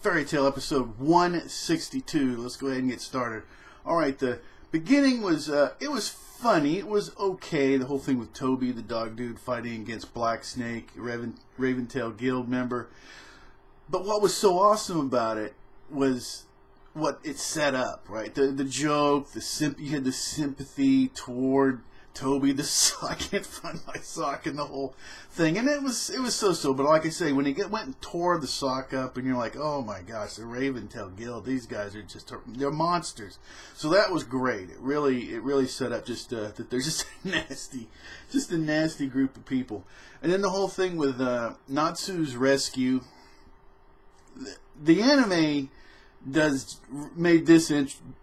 Fairy Tale episode 162. Let's go ahead and get started. Alright, the beginning was, it was funny. It was okay. The whole thing with Toby, the dog dude, fighting against Black Snake, Raventail Guild member. But what was so awesome about it was what it set up, right? The joke, you had the sympathy toward Toby, I can't find my sock in the whole thing, and it was so. But like I say, when he went and tore the sock up, and you're like, oh my gosh, the Raventail Guild, these guys are they're monsters. So that was great. It really set up that they're just a nasty group of people. And then the whole thing with Natsu's rescue, the anime made this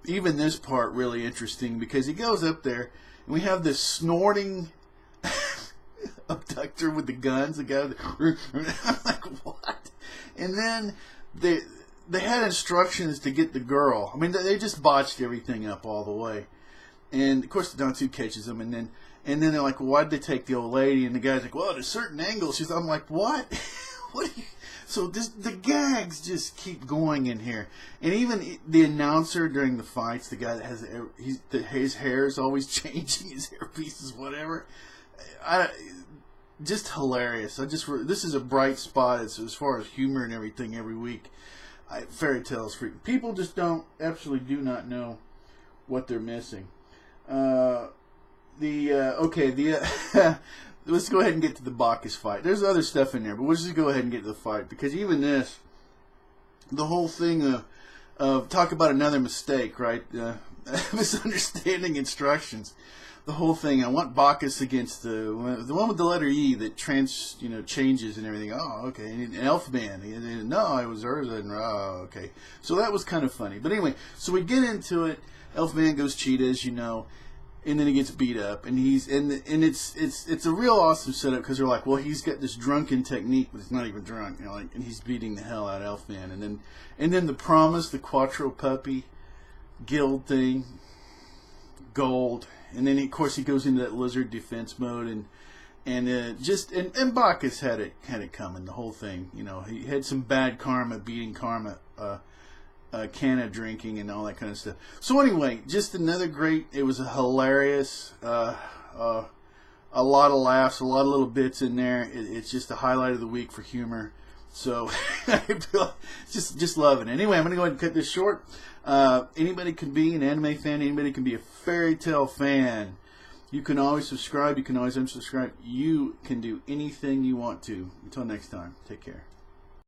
even this part really interesting, because he goes up there. And we have this snorting abductor with the guns. The guy, I'm like, what? And then they had instructions to get the girl. I mean, they just botched everything up all the way. And of course, the Natsu catches them, and then they're like, well, why'd they take the old lady? And the guy's like, well, at a certain angle. I'm like, what? What are you? So the gags just keep going in here, and even the announcer during the fights, the guy that has his hair is always changing, his hairpieces, whatever. Just hilarious. This is a bright spot as far as humor and everything every week. Fairy Tales freaking people just absolutely do not know what they're missing. Let's go ahead and get to the Bacchus fight. There's other stuff in there, but we'll just go ahead and get to the fight, because even the whole thing of talk about another mistake, right? Misunderstanding instructions. The whole thing. I want Bacchus against the one with the letter E that changes and everything. Oh, okay. And Elfman. No, it was Urza. Oh, okay. So that was kind of funny. But anyway, so we get into it. Elfman goes cheetah, as you know. And then he gets beat up, and it's a real awesome setup, because they're like, well, he's got this drunken technique, but he's not even drunk, and he's beating the hell out of Elfman, and then the promise, the Quattro Puppy guild thing, gold, and then of course he goes into that lizard defense mode, and Bacchus had it coming, the whole thing, he had some bad karma, beating karma. Can of drinking and all that kind of stuff. So anyway, just another great. It was a hilarious, a lot of laughs, a lot of little bits in there. It's just a highlight of the week for humor. So just loving it. Anyway, I'm going to go ahead and cut this short. Anybody can be an anime fan. Anybody can be a fairy tale fan. You can always subscribe. You can always unsubscribe. You can do anything you want to. Until next time, take care.